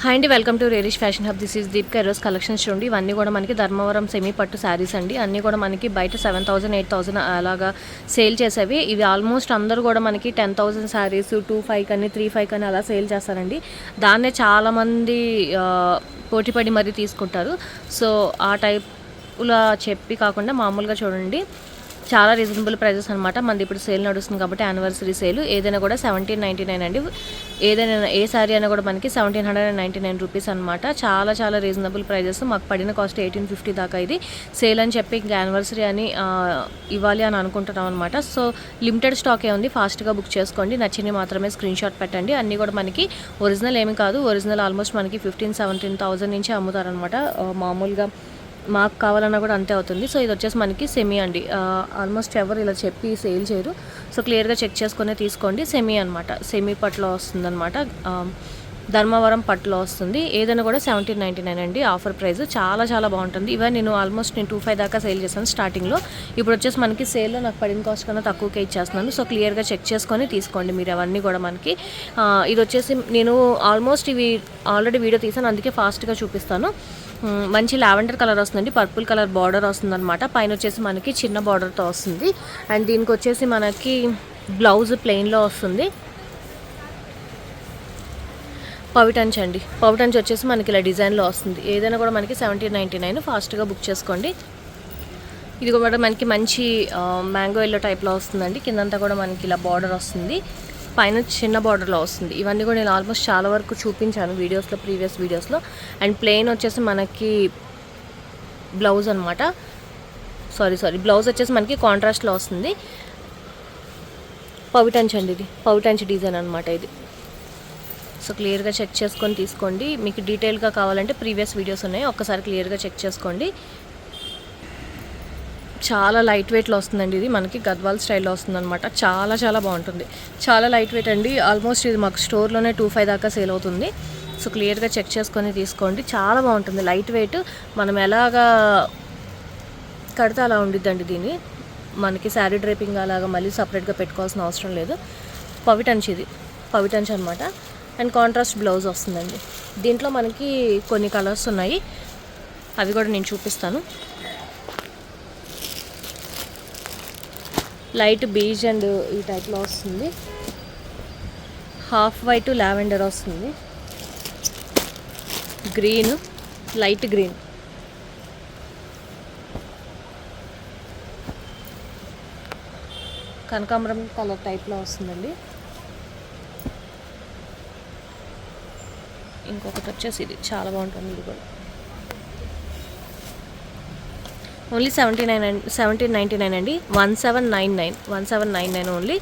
Hi అండి, welcome to Rerish fashion hub. This is Deepika. ఈరోజు collections చూడండి. ఇవన్నీ కూడా మనకి ధర్మవరం సెమీ పట్టు శారీస్ అండి. అన్నీ కూడా మనకి బయట 7,000 8,000 అలాగా సేల్ చేసేవి. ఇవి ఆల్మోస్ట్ అందరూ కూడా మనకి 10,000 శారీస్ 2,500 కానీ 3,500 కానీ అలా సేల్ చేస్తారండి. దాన్నే చాలామంది పోటీపడి మరీ తీసుకుంటారు. సో ఆ టైప్లో చెప్పి కాకుండా మామూలుగా చూడండి, చాలా రీజనబుల్ ప్రైజెస్ అనమాట. మనది ఇప్పుడు సేల్ నడుస్తుంది కాబట్టి యానివర్సరీ సేల్. ఏదైనా కూడా 1799 అండి. ఏదైనా ఏ శారీ అయినా కూడా మనకి 1799 రూపీస్ అనమాట. చాలా చాలా రీజనబుల్ ప్రైజెస్. మాకు పడిన కాస్ట్ 1850 దాకా. ఇది సేల్ అని చెప్పి ఇంకా యానివర్సరీ అని ఇవ్వాలి అని అనుకుంటున్నాం అనమాట. సో లిమిటెడ్ స్టాకే ఉంది, ఫాస్ట్గా బుక్ చేసుకోండి. నచ్చింది మాత్రమే స్క్రీన్ షాట్ పెట్టండి. అన్నీ కూడా మనకి ఒరిజినల్ ఏమి కాదు. ఒరిజినల్ ఆల్మోస్ట్ మనకి 15,000-17,000 నుంచి అమ్ముతారనమాట. మామూలుగా మాకు కావాలన్నా కూడా అంతే అవుతుంది. సో ఇది వచ్చేసి మనకి సెమీ అండి. ఆల్మోస్ట్ ఎవరు ఇలా చెప్పి సేల్ చేయరు. సో క్లియర్గా చెక్ చేసుకునే తీసుకోండి. సెమీ అనమాట, సెమీ పట్టులో వస్తుంది అనమాట. ధర్మవరం పట్టులో వస్తుంది. ఏదైనా కూడా 1799 అండి ఆఫర్ ప్రైస్. చాలా చాలా బాగుంటుంది. ఇవన్నీ నేను 25 దాకా సేల్ చేశాను స్టార్టింగ్లో. ఇప్పుడు వచ్చేసి మనకి సేల్లో నాకు పడిన కాస్ట్ కన్నా తక్కువకే ఇచ్చేస్తున్నాను. సో క్లియర్గా చెక్ చేసుకొని తీసుకోండి మీరు అవన్నీ కూడా మనకి. ఇది వచ్చేసి నేను ఆల్మోస్ట్ ఇవి ఆల్రెడీ వీడియో తీసాను, అందుకే ఫాస్ట్గా చూపిస్తాను. మంచి లావెండర్ కలర్ వస్తుందండి. పర్పుల్ కలర్ బార్డర్ వస్తుంది అనమాట. పైన వచ్చేసి మనకి చిన్న బార్డర్తో వస్తుంది. అండ్ దీనికి వచ్చేసి మనకి బ్లౌజ్ ప్లెయిన్లో వస్తుంది. పవిటంచ్ అండి. పవిటంచ్ వచ్చేసి మనకి ఇలా డిజైన్లో వస్తుంది. ఏదైనా కూడా మనకి 1799. ఫాస్ట్గా బుక్ చేసుకోండి. ఇది కూడా మనకి మంచి మ్యాంగో ఎల్లో టైప్లో వస్తుందండి. కిందంతా కూడా మనకి ఇలా బార్డర్ వస్తుంది, పైన చిన్న బార్డర్లో వస్తుంది. ఇవన్నీ కూడా నేను ఆల్మోస్ట్ చాలా వరకు చూపించాను వీడియోస్లో, ప్రీవియస్ వీడియోస్లో. అండ్ ప్లెయిన్ వచ్చేసి మనకి బ్లౌజ్ అనమాట. సారీ బ్లౌజ్ వచ్చేసి మనకి కాంట్రాస్ట్లో వస్తుంది. పవిటంచ్ అండి, ఇది పవిటంచ్ డిజైన్ అనమాట ఇది. సో క్లియర్గా చెక్ చేసుకొని తీసుకోండి. మీకు డీటెయిల్గా కావాలంటే ప్రీవియస్ వీడియోస్ ఉన్నాయి, ఒక్కసారి క్లియర్గా చెక్ చేసుకోండి. చాలా లైట్ వెయిట్లో వస్తుందండి. ఇది మనకి గద్వాల్ స్టైల్లో వస్తుంది అనమాట. చాలా చాలా బాగుంటుంది. చాలా లైట్ వెయిట్ అండి. ఆల్మోస్ట్ ఇది మాకు స్టోర్లోనే 25 దాకా సేల్ అవుతుంది. సో క్లియర్గా చెక్ చేసుకొని తీసుకోండి. చాలా బాగుంటుంది, లైట్ వెయిట్. మనం ఎలాగా కడితే అలా ఉండిద్దండి. దీన్ని మనకి శారీ డ్రైపింగ్ అలాగా మళ్ళీ సపరేట్గా పెట్టుకోవాల్సిన అవసరం లేదు. పవిటంచ్, ఇది పవిటంచ్ అనమాట. అండ్ కాంట్రాస్ట్ బ్లౌజ్ వస్తుందండి. దీంట్లో మనకి కొన్ని కలర్స్ ఉన్నాయి, అవి కూడా నేను చూపిస్తాను. లైట్ బీజ్ అండ్ ఈ టైప్లో వస్తుంది. హాఫ్ వైట్ లావెండర్ వస్తుంది. గ్రీన్, లైట్ గ్రీన్, కనకాంబరం కలర్ టైప్లో వస్తుందండి. ఇంకొకటి వచ్చేసి ఇది చాలా బాగుంటుంది. ఇది కూడా ఓన్లీ 1799 అండి. 1799 ఓన్లీ.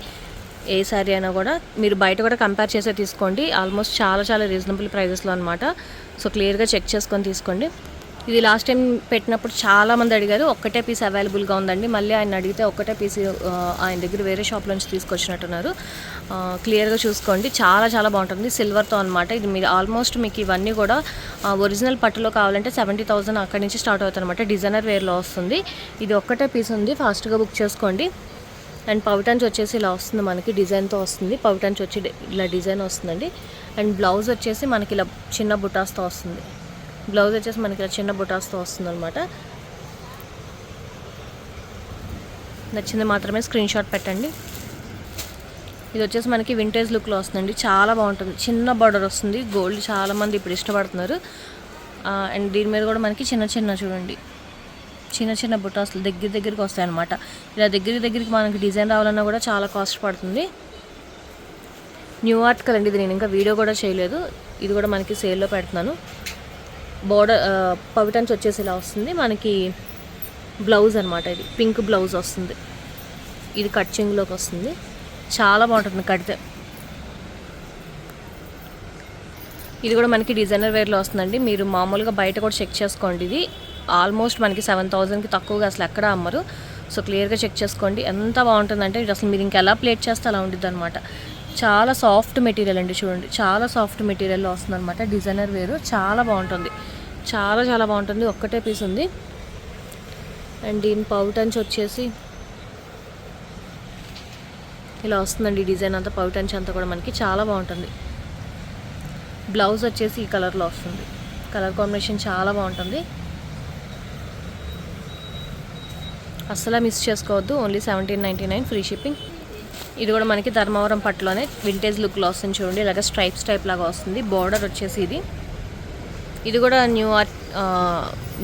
ఏ శారీ అయినా కూడా మీరు బయట కూడా కంపేర్ చేసే తీసుకోండి. ఆల్మోస్ట్ చాలా చాలా రీజనబుల్ ప్రైజెస్లో అనమాట. సో క్లియర్గా చెక్ చేసుకొని తీసుకోండి. ఇది లాస్ట్ టైం పెట్టినప్పుడు చాలామంది అడిగారు. ఒక్కటే పీస్ అవైలబుల్గా ఉందండి. మళ్ళీ ఆయన అడిగితే ఒక్కటే పీస్ ఆయన దగ్గర వేరే షాప్ నుంచి తీసుకొచ్చినట్టున్నారు. క్లియర్గా చూసుకోండి. చాలా చాలా బాగుంటుంది. సిల్వర్తో అనమాట. ఇది మీరు ఆల్మోస్ట్ మీకు ఇవన్నీ కూడా ఒరిజినల్ పట్టులో కావాలంటే 70,000 అక్కడి నుంచి స్టార్ట్ అవుతుంది అనమాట. డిజైనర్ వేర్లో వస్తుంది. ఇది ఒక్కటే పీస్ ఉంది, ఫాస్ట్గా బుక్ చేసుకోండి. అండ్ పవిటంచ్ వచ్చేసి ఇలా వస్తుంది మనకి, డిజైన్తో వస్తుంది. పవిటంచ్ వచ్చి ఇలా డిజైన్ వస్తుందండి. అండ్ బ్లౌజ్ వచ్చేసి మనకి ఇలా చిన్న బుటాస్తో వస్తుంది. బ్లౌజ్ వచ్చేసి మనకి ఇలా చిన్న బుటాస్తో వస్తుంది అనమాట. నచ్చింది మాత్రమే స్క్రీన్ షాట్ పెట్టండి. ఇది వచ్చేసి మనకి వింటేజ్ లుక్లో వస్తుందండి. చాలా బాగుంటుంది. చిన్న బార్డర్ వస్తుంది. గోల్డ్ చాలామంది ఇప్పుడు ఇష్టపడుతున్నారు. అండ్ దీని మీద కూడా మనకి చిన్న చిన్న చూడండి, చిన్న చిన్న బుటాస్లు దగ్గరికి వస్తాయి అనమాట. ఇలా దగ్గరికి మనకి డిజైన్ రావాలన్నా కూడా చాలా కాస్ట్ పడుతుంది. న్యూ ఆర్టికల్ అండి ఇది. నేను ఇంకా వీడియో కూడా చేయలేదు. ఇది కూడా మనకి సేల్లో పెడుతున్నాను. బోర్డర్ పవిటంచ్ వచ్చేసి ఇలా వస్తుంది మనకి. బ్లౌజ్ అనమాట, ఇది పింక్ బ్లౌజ్ వస్తుంది. ఇది కట్చింగ్లోకి వస్తుంది. చాలా బాగుంటుంది కడితే. ఇది కూడా మనకి డిజైనర్ వేర్లో వస్తుందండి. మీరు మామూలుగా బయట కూడా చెక్ చేసుకోండి. ఇది ఆల్మోస్ట్ మనకి 7,000కి తక్కువగా అసలు ఎక్కడ అమ్మరు. సో క్లియర్గా చెక్ చేసుకోండి. ఎంత బాగుంటుందంటే ఇది అసలు మీరు ఇంకెలా ప్లేట్ చేస్తే అలా ఉంటుంది అనమాట. చాలా సాఫ్ట్ మెటీరియల్ అండి. చూడండి, చాలా సాఫ్ట్ మెటీరియల్లో వస్తుంది అనమాట. డిజైనర్ వేరు చాలా బాగుంటుంది. చాలా చాలా బాగుంటుంది. ఒక్కటే పీస్ ఉంది. అండ్ దీని పౌటంచ్ వచ్చేసి ఇలా వస్తుందండి. డిజైన్ అంతా పౌటంచ్ అంతా కూడా మనకి చాలా బాగుంటుంది. బ్లౌజ్ వచ్చేసి ఈ కలర్లో వస్తుంది. కలర్ కాంబినేషన్ చాలా బాగుంటుంది, అస్సలు మిస్ చేసుకోవద్దు. Only 1799 free shipping. ఇది కూడా మనకి ధర్మవరం పట్టులోనే వింటేజ్ లుక్లో వస్తుంది చూడండి. ఇలాగ స్ట్రైప్స్ టైప్ లాగా వస్తుంది. బార్డర్ వచ్చేసి ఇది కూడా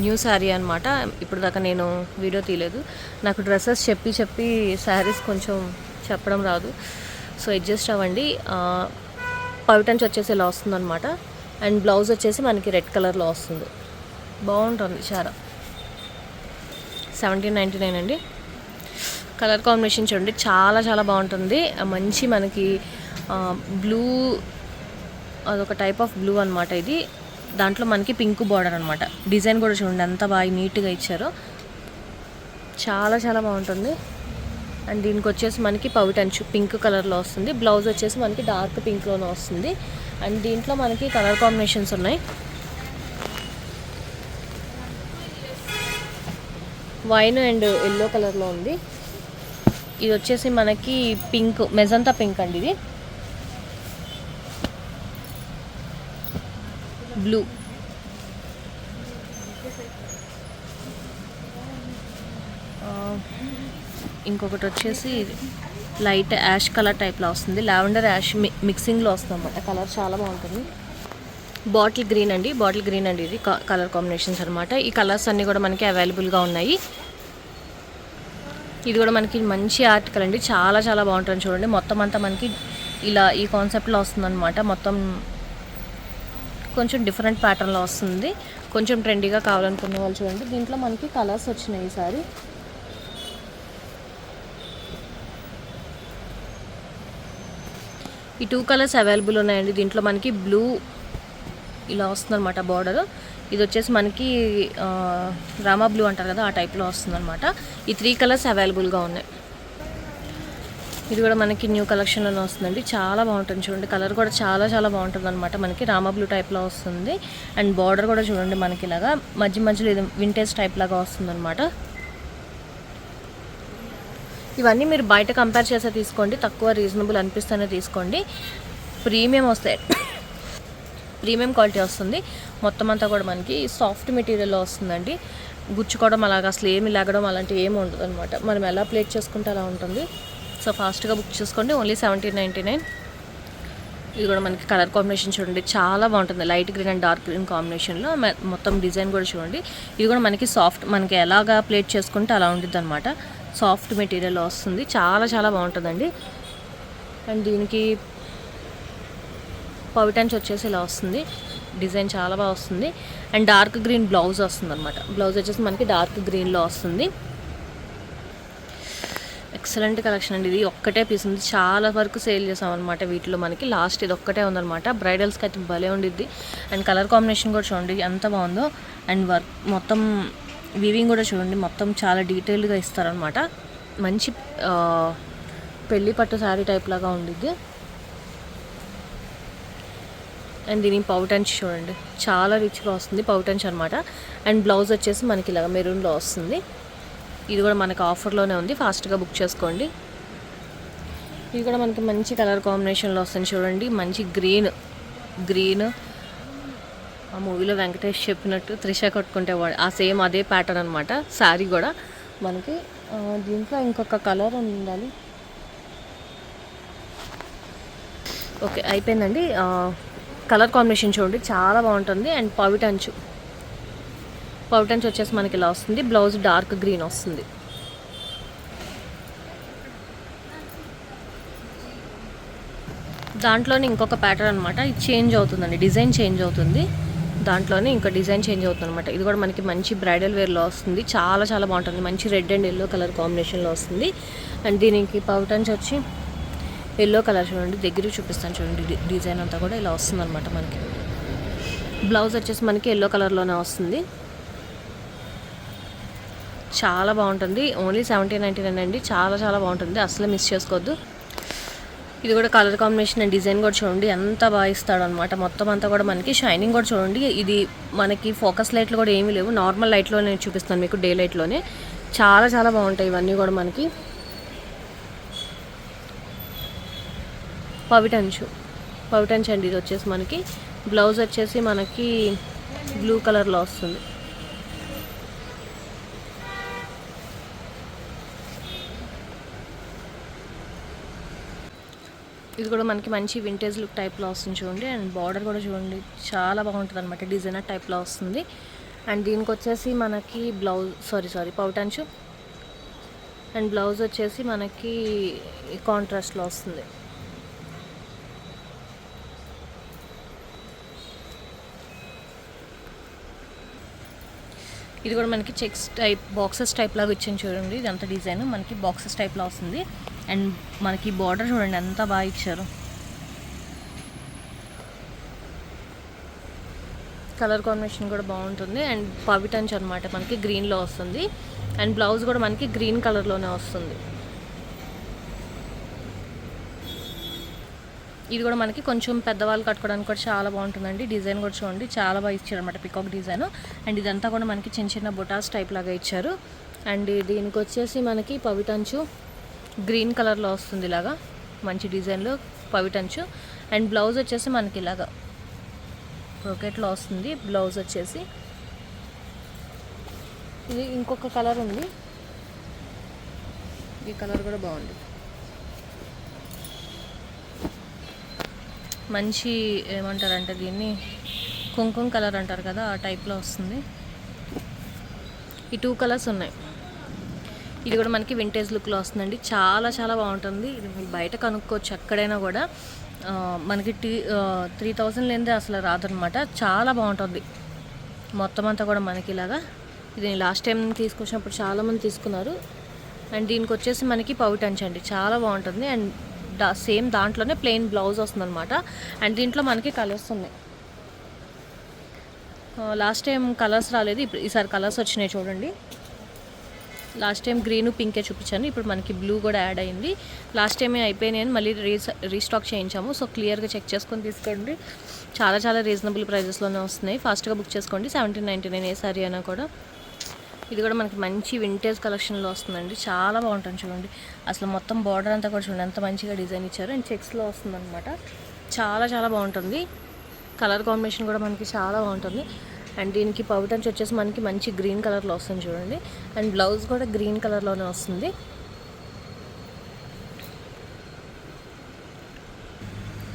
న్యూ శారీ అనమాట. ఇప్పుడు దాకా నేను వీడియో తీయలేదు, నాకు డ్రెస్సెస్ చెప్పి శారీస్ కొంచెం చెప్పడం రాదు, సో అడ్జస్ట్ అవ్వండి. పవిటన్స్ వచ్చేసి ఇలా వస్తుంది అనమాట. అండ్ బ్లౌజ్ వచ్చేసి మనకి రెడ్ కలర్లో వస్తుంది. బాగుంటుంది చాలా. 1799 అండి. కలర్ కాంబినేషన్ చూడండి, చాలా చాలా బాగుంటుంది. మంచి మనకి బ్లూ, అదొక టైప్ ఆఫ్ బ్లూ అనమాట ఇది. దాంట్లో మనకి పింక్ బార్డర్ అనమాట. డిజైన్ కూడా చూడండి ఎంత బాగా నీట్గా ఇచ్చారో, చాలా చాలా బాగుంటుంది. అండ్ దీనికి వచ్చేసి మనకి పవిటంచు పింక్ కలర్లో వస్తుంది. బ్లౌజ్ వచ్చేసి మనకి డార్క్ పింక్లోనే వస్తుంది. అండ్ దీంట్లో మనకి కలర్ కాంబినేషన్స్ ఉన్నాయి. వైన్ అండ్ ఎల్లో కలర్లో ఉంది. ఇది వచ్చేసి మనకి పింక్, మెజంతా పింక్ అండి. ఇది బ్లూ, ఇంకొకటి వచ్చేసి లైట్ యాష్ కలర్ టైప్లో వస్తుంది. లావెండర్ యాష్ మిక్సింగ్లో వస్తుంది అన్నమాట. కలర్ చాలా బాగుంటుంది. బాటిల్ గ్రీన్ అండి, బాటిల్ గ్రీన్ అండి. ఇది కలర్ కాంబినేషన్స్ అనమాట. ఈ కలర్స్ అన్నీ కూడా మనకి అవైలబుల్గా ఉన్నాయి. ఇది కూడా మనకి మంచి ఆర్టికల్ అండి, చాలా చాలా బాగుంటుంది చూడండి. మొత్తం అంతా మనకి ఇలా ఈ కాన్సెప్ట్లో వస్తుందన్నమాట. మొత్తం కొంచెం డిఫరెంట్ ప్యాటర్న్లో వస్తుంది. కొంచెం ట్రెండీగా కావాలనుకునే వాళ్ళు చూడండి. దీంట్లో మనకి కలర్స్ వచ్చినాయి ఈసారి. ఈ 2 కలర్స్ అవైలబుల్ ఉన్నాయండి. దీంట్లో మనకి బ్లూ ఇలా వస్తుందన్నమాట బార్డర్. ఇది వచ్చేసి మనకి రామా బ్లూ అంటారు కదా, ఆ టైప్లో వస్తుందన్నమాట. ఈ 3 కలర్స్ అవైలబుల్గా ఉన్నాయి. ఇది కూడా మనకి న్యూ కలెక్షన్లోనే వస్తుందండి. చాలా బాగుంటుంది చూడండి. కలర్ కూడా చాలా చాలా బాగుంటుంది అనమాట. మనకి రామా బ్లూ టైప్లో వస్తుంది. అండ్ బార్డర్ కూడా చూడండి మనకి ఇలాగా మధ్యలో ఇది వింటేజ్ టైప్ లాగా వస్తుంది అనమాట. ఇవన్నీ మీరు బయట కంపేర్ చేసే తీసుకోండి, తక్కువ రీజనబుల్ అనిపిస్తేనే తీసుకోండి. ప్రీమియం వస్తాయి, ప్రీమియం క్వాలిటీ వస్తుంది. మొత్తం అంతా కూడా మనకి సాఫ్ట్ మెటీరియల్లో వస్తుందండి. గుచ్చుకోవడం అలాగా అసలు ఏమి లాగడం అలాంటివి ఏమి ఉండదు అనమాట. మనం ఎలా ప్లేట్ చేసుకుంటే అలా ఉంటుంది. సో ఫాస్ట్గా బుక్ చేసుకోండి. ఓన్లీ 1799. ఇది కూడా మనకి కలర్ కాంబినేషన్ చూడండి, చాలా బాగుంటుంది. Light green and dark green కాంబినేషన్లో మొత్తం డిజైన్ కూడా చూడండి. ఇది కూడా మనకి సాఫ్ట్, మనకి ఎలాగా ప్లేట్ చేసుకుంటే అలా ఉంటుంది అనమాట. సాఫ్ట్ మెటీరియల్లో వస్తుంది, చాలా చాలా బాగుంటుందండి. అండ్ దీనికి పవిటన్స్ వచ్చేసి ఇలా వస్తుంది. డిజైన్ చాలా బాగా వస్తుంది. అండ్ డార్క్ గ్రీన్ బ్లౌజ్ వస్తుంది అనమాట. బ్లౌజ్ వచ్చేసి మనకి డార్క్ గ్రీన్లో వస్తుంది. ఎక్సలెంట్ కలెక్షన్ అండి. ఇది ఒక్కటే పీస్ ఉంది, చాలా వరకు సేల్ చేసాం అనమాట. వీటిలో మనకి లాస్ట్ ఇది ఒక్కటే ఉందన్నమాట. బ్రైడల్స్కి అయితే భలే ఉండిద్ది. అండ్ కలర్ కాంబినేషన్ కూడా చూడండి ఎంత బాగుందో. అండ్ వర్క్ మొత్తం వీవింగ్ కూడా చూడండి, మొత్తం చాలా డీటెయిల్డ్గా ఇస్తారనమాట. మంచి పెళ్ళి పట్టు శారీ టైప్ లాగా ఉండిద్ది. అండ్ దీని పౌటన్స్ చూడండి, చాలా రిచ్గా వస్తుంది పౌటన్స్ అనమాట. అండ్ బ్లౌజ్ వచ్చేసి మనకి ఇలాగ మెరూన్లో వస్తుంది. ఇది కూడా మనకి ఆఫర్లోనే ఉంది, ఫాస్ట్గా బుక్ చేసుకోండి. ఇది కూడా మనకి మంచి కలర్ కాంబినేషన్లో వస్తుంది చూడండి. మంచి గ్రీన్ ఆ మూవీలో వెంకటేష్ చెప్పినట్టు త్రిష కొట్టుకుంటే ఆ సేమ్ అదే ప్యాటర్న్ అనమాట. శారీ కూడా మనకి దీంట్లో ఇంకొక కలర్ ఉండాలి. ఓకే అయిపోయిందండి. కలర్ కాంబినేషన్ చూడండి చాలా బాగుంటుంది. అండ్ పవిటన్స్ వచ్చేసి మనకి ఇలా వస్తుంది. బ్లౌజ్ డార్క్ గ్రీన్ వస్తుంది. దాంట్లోనే ఇంకొక ప్యాటర్న్ అనమాట. ఇది చేంజ్ అవుతుందండి, డిజైన్ చేంజ్ అవుతుంది. దాంట్లోనే ఇంకా డిజైన్ చేంజ్ అవుతుంది అనమాట. ఇది కూడా మనకి మంచి బ్రైడల్ వేర్లో వస్తుంది. చాలా చాలా బాగుంటుంది. మంచి రెడ్ అండ్ ఎల్లో కలర్ కాంబినేషన్లో వస్తుంది. అండ్ దీనికి పౌటన్స్ వచ్చి ఎల్లో కలర్ చూడండి, దగ్గరికి చూపిస్తాను చూడండి. డిజైన్ అంతా కూడా ఇలా వస్తుంది అనమాట. మనకి బ్లౌజ్ వచ్చేసి మనకి ఎల్లో కలర్లోనే వస్తుంది. చాలా బాగుంటుంది. ఓన్లీ 1799 అండి. చాలా చాలా బాగుంటుంది, అసలు మిస్ చేసుకోవద్దు. ఇది కూడా కలర్ కాంబినేషన్ అండ్ డిజైన్ కూడా చూడండి ఎంత బాగా ఇస్తాడు అనమాట. మొత్తం అంతా కూడా మనకి షైనింగ్ కూడా చూడండి. ఇది మనకి ఫోకస్ లైట్లు కూడా ఏమీ లేవు, నార్మల్ లైట్లోనే చూపిస్తాను మీకు, డే లైట్లోనే. చాలా చాలా బాగుంటాయి ఇవన్నీ కూడా మనకి. పవిటన్స్ అండి. ఇది వచ్చేసి మనకి బ్లౌజ్ వచ్చేసి మనకి బ్లూ కలర్లో వస్తుంది. ఇది కూడా మనకి మంచి వింటేజ్ లుక్ టైప్లో వస్తుంది చూడండి. అండ్ బార్డర్ కూడా చూడండి చాలా బాగుంటుంది అనమాట, డిజైనర్ టైప్లో వస్తుంది. అండ్ దీనికి వచ్చేసి మనకి పౌటంచు అండ్ బ్లౌజ్ వచ్చేసి మనకి కాంట్రాస్ట్లో వస్తుంది. ఇది కూడా మనకి చెక్స్ టైప్ బాక్సెస్ టైప్ లాగా ఇచ్చింది చూడండి. ఇదంతా డిజైన్ మనకి బాక్సెస్ టైప్లో వస్తుంది. అండ్ మనకి బార్డర్ చూడండి ఎంత బాగా ఇచ్చారు. కలర్ కాంబినేషన్ కూడా బాగుంటుంది. అండ్ పవిటంచ్ అనమాట మనకి గ్రీన్లో వస్తుంది. అండ్ బ్లౌజ్ కూడా మనకి గ్రీన్ కలర్లోనే వస్తుంది. ఇది కూడా మనకి కొంచెం పెద్దవాళ్ళు కట్టుకోవడానికి కూడా చాలా బాగుంటుందండి. డిజైన్ కూడా చూడండి చాలా బాగా ఇచ్చారు అనమాట, పికాక్ డిజైన్. అండ్ ఇదంతా కూడా మనకి చిన్న చిన్న బొటాస్ టైప్ లాగా ఇచ్చారు. అండ్ దీనికి వచ్చేసి మనకి పవిటంచు గ్రీన్ కలర్లో వస్తుంది ఇలాగా మంచి డిజైన్లో పవిటంచు. అండ్ బ్లౌజ్ వచ్చేసి మనకి ఇలాగా బ్రోకెట్లో వస్తుంది. బ్లౌజ్ వచ్చేసి ఇది ఇంకొక కలర్ ఉంది, ఈ కలర్ కూడా బాగుంది. మంచి ఏమంటారంటే దీన్ని కుంకుమ కలర్ అంటారు కదా, ఆ టైప్లో వస్తుంది. ఈ 2 కలర్స్ ఉన్నాయి. ఇది కూడా మనకి వింటేజ్ లుక్లో వస్తుందండి, చాలా చాలా బాగుంటుంది. ఇది మీరు బయట కనుక్కోవచ్చు ఎక్కడైనా కూడా. మనకి 3000 లేనిదే అసలు రాదనమాట, చాలా బాగుంటుంది మొత్తం అంతా కూడా మనకి ఇలాగా. ఇది లాస్ట్ టైం తీసుకొచ్చినప్పుడు చాలామంది తీసుకున్నారు. అండ్ దీనికి వచ్చేసి మనకి పౌటంచ్ అండి, చాలా బాగుంటుంది. అండ్ సేమ్ దాంట్లోనే ప్లెయిన్ బ్లౌజ్ వస్తుంది అనమాట. అండ్ దీంట్లో మనకి కలర్స్ ఉన్నాయి. లాస్ట్ టైం కలర్స్ రాలేదు, ఇప్పుడు ఈసారి కలర్స్ వచ్చినాయి చూడండి. లాస్ట్ టైం గ్రీను పింకే చూపించాను, ఇప్పుడు మనకి బ్లూ కూడా యాడ్ అయింది. లాస్ట్ టైమే అయిపోయినాయి అని మళ్ళీ రీస్టాక్ చేయించాము. సో క్లియర్గా చెక్ చేసుకొని తీసుకోండి. చాలా చాలా రీజనబుల్ ప్రైజెస్లోనే వస్తున్నాయి. ఫాస్ట్గా బుక్ చేసుకోండి. 1799 ఏ సారీ అయినా కూడా. ఇది కూడా మనకి మంచి వింటేజ్ కలెక్షన్లో వస్తుందండి, చాలా బాగుంటుంది చూడండి. అసలు మొత్తం బార్డర్ అంతా కూడా చూడండి ఎంత మంచిగా డిజైన్ ఇచ్చారు. అండ్ చెక్స్లో వస్తుంది అనమాట, చాలా చాలా బాగుంటుంది. కలర్ కాంబినేషన్ కూడా మనకి చాలా బాగుంటుంది. అండ్ దీనికి పౌటంచ్ వచ్చేసి మనకి మంచి గ్రీన్ కలర్లో వస్తుంది చూడండి. అండ్ బ్లౌజ్ కూడా గ్రీన్ కలర్లోనే వస్తుంది.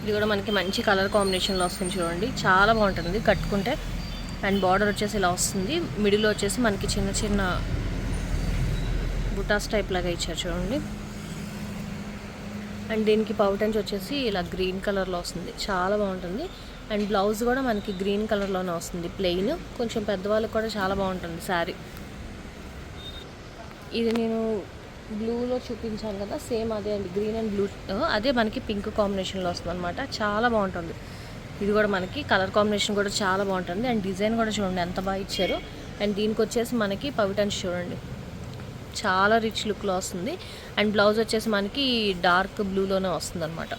ఇది కూడా మనకి మంచి కలర్ కాంబినేషన్లో వస్తుంది చూడండి, చాలా బాగుంటుంది కట్టుకుంటే. అండ్ బార్డర్ వచ్చేసి ఇలా వస్తుంది. మిడిల్లో వచ్చేసి మనకి చిన్న చిన్న బుటాస్ టైప్ లాగా ఇచ్చారు చూడండి. అండ్ దీనికి పౌటంచ్ వచ్చేసి ఇలా గ్రీన్ కలర్లో వస్తుంది, చాలా బాగుంటుంది. అండ్ బ్లౌజ్ కూడా మనకి గ్రీన్ కలర్లోనే వస్తుంది, ప్లెయిన్. కొంచెం పెద్దవాళ్ళకి కూడా చాలా బాగుంటుంది శారీ. ఇది నేను బ్లూలో చూపించాను కదా, సేమ్ అదే అండి, గ్రీన్ అండ్ బ్లూ అదే మనకి పింక్ కాంబినేషన్లో వస్తుంది అనమాట, చాలా బాగుంటుంది. ఇది కూడా మనకి కలర్ కాంబినేషన్ కూడా చాలా బాగుంటుంది. అండ్ డిజైన్ కూడా చూడండి ఎంత బాగా ఇచ్చారు. అండ్ దీనికి వచ్చేసి మనకి పవిటంచ్ చూడండి చాలా రిచ్ లుక్లో వస్తుంది. అండ్ బ్లౌజ్ వచ్చేసి మనకి డార్క్ బ్లూలోనే వస్తుంది అనమాట.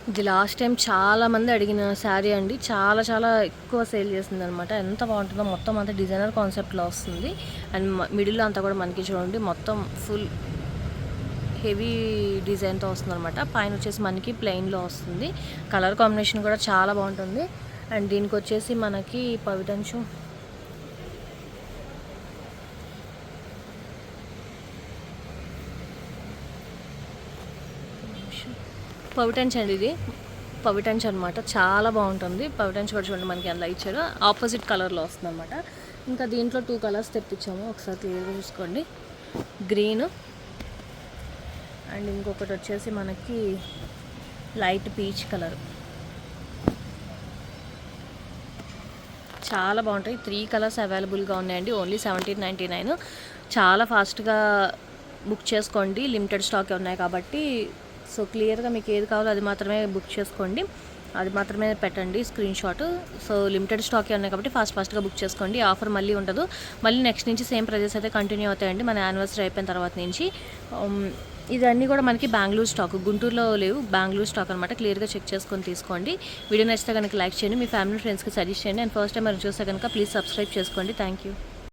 ఇది లాస్ట్ టైం చాలామంది అడిగిన శారీ అండి, చాలా చాలా ఎక్కువ సేల్ చేసింది అనమాట. ఎంత బాగుంటుందో, మొత్తం అంతా డిజైనర్ కాన్సెప్ట్లో వస్తుంది. అండ్ మిడిల్లో అంతా కూడా మనకి చూడండి మొత్తం ఫుల్ హెవీ డిజైన్తో వస్తుంది అనమాట. పైన వచ్చేసి మనకి ప్లెయిన్లో వస్తుంది. కలర్ కాంబినేషన్ కూడా చాలా బాగుంటుంది. అండ్ దీనికి వచ్చేసి మనకి పవిటంచు పవిటంచ్ అండి, ఇది పవిటంచ్ అనమాట, చాలా బాగుంటుంది. పవిటంచ్ కూడా చూడండి మనకి అలా ఇచ్చారు, ఆపోజిట్ కలర్లో వస్తుంది అనమాట. ఇంకా దీంట్లో 2 కలర్స్ తెప్పించాము, ఒకసారి క్లియర్గా చూసుకోండి. గ్రీన్ అండ్ ఇంకొకటి వచ్చేసి మనకి లైట్ పీచ్ కలర్, చాలా బాగుంటాయి. 3 కలర్స్ అవైలబుల్గా ఉన్నాయండి, ఓన్లీ 1799. చాలా ఫాస్ట్గా బుక్ చేసుకోండి, లిమిటెడ్ స్టాక్ ఉన్నాయి కాబట్టి. సో క్లియర్గా మీకు ఏది కావాలో అది మాత్రమే బుక్ చేసుకోండి, అది మాత్రమే పెట్టండి screen shot. So limited stock ఉన్నాయి కాబట్టి ఫాస్ట్గా బుక్ చేసుకోండి. ఆఫర్ మళ్ళీ ఉండదు, మళ్ళీ నెక్స్ట్ నుంచి సేమ్ ప్రైజెస్ అయితే కంటిన్యూ అవుతాయండి మన యానివర్సరీ అయిపోయిన తర్వాత నుంచి. ఇదన్నీ కూడా మనకి బెంగళూరు స్టాక్, గుంటూరులో లేవు, బెంగళూరు స్టాక్ అనమాట. క్లియర్గా చెక్ చేసుకొని తీసుకోండి. వీడియో నచ్చితే కనుక లైక్ చేయండి, మీ ఫ్యామిలీ ఫ్రెండ్స్కి సజెస్ట్ చేయండి. అండ్ ఫస్ట్ టైం మరి చూస్తే కనుక ప్లీజ్ సబ్స్క్రైబ్ చేసుకోండి. Thank you.